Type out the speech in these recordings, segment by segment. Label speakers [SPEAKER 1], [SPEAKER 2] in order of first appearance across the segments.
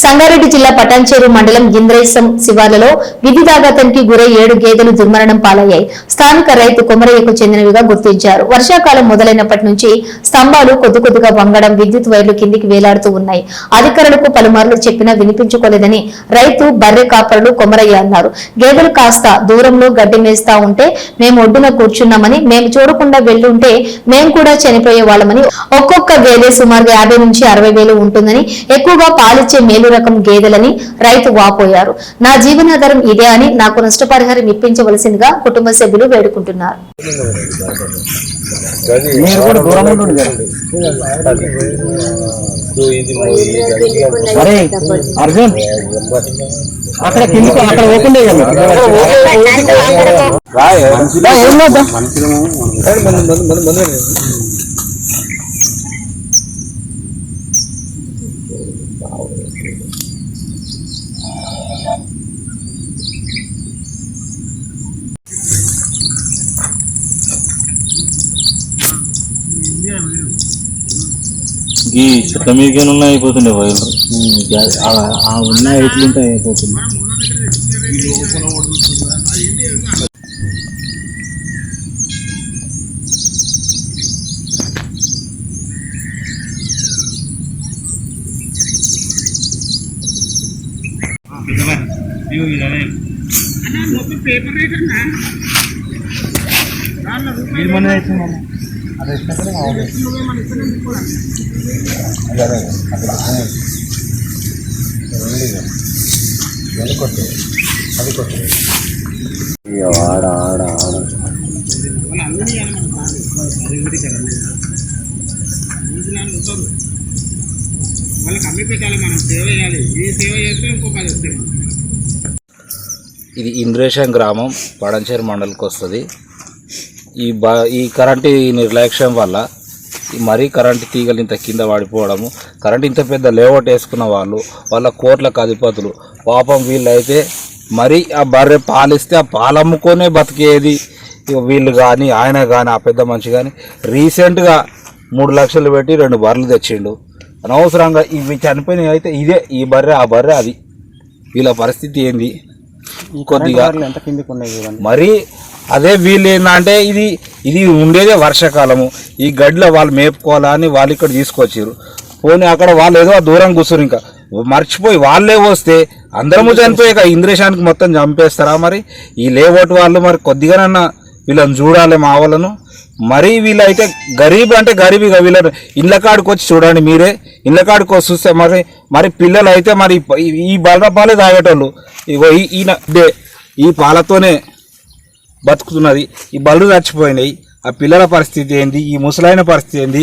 [SPEAKER 1] సంగారెడ్డి జిల్లా పటాన్చేరు మండలం గింద్రేశం శివార్లలో విద్యుదాఘాతానికి గురై 7 గేదెలు దుర్మరణం పాలయ్యాయి. స్థానిక రైతు కొమరయ్యకు చెందినవిగా గుర్తించారు. వర్షాకాలం మొదలైనప్పటి నుంచి స్తంభాలు కొద్దిగా వంగడం, విద్యుత్ వైర్లు కిందికి వేలాడుతూ ఉన్నాయి. అధికారులకు పలుమార్లు చెప్పినా వినిపించుకోలేదని రైతు బర్రె కాపరులు కొమరయ్య అన్నారు. గేదెలు కాస్త దూరంలో గడ్డి మేస్తా ఉంటే మేము ఒడ్డున కూర్చున్నామని, మేము చూడకుండా వెళ్లుంటే మేము కూడా చనిపోయే వాళ్ళమని, ఒక్కొక్క గేదె సుమారుగా 50 నుంచి 60 వేలు ఉంటుందని, ఎక్కువగా పాలిచ్చే మేలు రకం గేదెలని రైతు వాపోయారు. నా జీవనాధారం ఇదే అని నాకు నష్టపరిహారం ఇప్పించవలసిందిగా కుటుంబ సభ్యులు వేడుకుంటున్నారు.
[SPEAKER 2] ఈ చెట్ల మీదకేనా అయిపోతుండే వైర్లు ఉన్న ఎట్లుంటే అయిపోతుంది.
[SPEAKER 3] ఇది ఇంద్రేశం గ్రామం పటాన్చేరు మండలికి వస్తుంది. ఈ కరెంటు నిర్లక్ష్యం వల్ల మరీ కరెంటు తీగలు ఇంత కింద పడిపోవడము, కరెంటు ఇంత పెద్ద లేఅవుట్ వేసుకున్న వాళ్ళ కోట్లకు అధిపతులు పాపం. వీళ్ళైతే మరీ ఆ బర్రె పాలిస్తే ఆ పాలమ్ముకొనే బతికేది వీళ్ళు కానీ, ఆయన కానీ, ఆ పెద్ద మనిషి కానీ రీసెంట్గా 3 లక్షలు పెట్టి 2 బర్రెలు తెచ్చిండు. అనవసరంగా ఇవి చనిపోయినవి అయితే ఇదే, ఈ బర్రె ఆ బర్రె అది. వీళ్ళ పరిస్థితి ఏంది కొద్దిగా మరి అదే. వీళ్ళు ఏంటంటే ఇది ఉండేదే వర్షాకాలము, ఈ గడ్డిలో వాళ్ళు మేపుకోవాలని వాళ్ళు ఇక్కడ తీసుకొచ్చారు. పోనీ అక్కడ వాళ్ళు ఏదో దూరం కూర్చొని ఇంకా మర్చిపోయి వాళ్ళే వస్తే అందరము చనిపోయాక ఇంద్రేశానికి మొత్తం చంపేస్తారా? మరి ఈ లేఅవుట్ వాళ్ళు మరి కొద్దిగానన్నా వీళ్ళని చూడాలి మా వాళ్ళను. మరీ వీళ్ళైతే గరీబ్ అంటే గరీబీగా వీళ్ళని ఇళ్ళ కాడికి వచ్చి చూడండి మీరే. ఇళ్ళ కాడికి వచ్చి చూస్తే మరి పిల్లలు అయితే మరి ఈ బలపాలే తాగేటోళ్ళు. ఇగో ఈయన ఈ పాలతోనే బతుకుతున్నది. ఈ బళ్ళు చచ్చిపోయినాయి. ఆ పిల్లల పరిస్థితి ఏంది? ఈ ముసలైన పరిస్థితి ఏంది?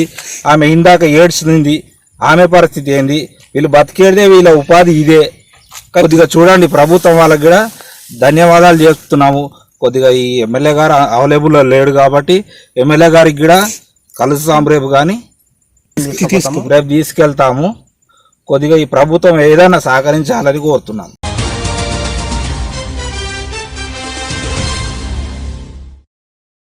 [SPEAKER 3] ఆమె ఇందాక ఏడ్చింది, ఆమె పరిస్థితి ఏంది? వీళ్ళు బతికేదే, వీళ్ళ ఉపాధి ఇదే. కొద్దిగా చూడండి. ప్రభుత్వం వాళ్ళకి కూడా ధన్యవాదాలు చేస్తున్నాము. కొద్దిగా ఈ ఎమ్మెల్యే గారు అవైలబుల్లో లేడు కాబట్టి ఎమ్మెల్యే గారికి కూడా కలుస్తాం రేపు, కానీ రేపు తీసుకెళ్తాము. కొద్దిగా ఈ ప్రభుత్వం ఏదైనా సహకరించాలని కోరుతున్నాము.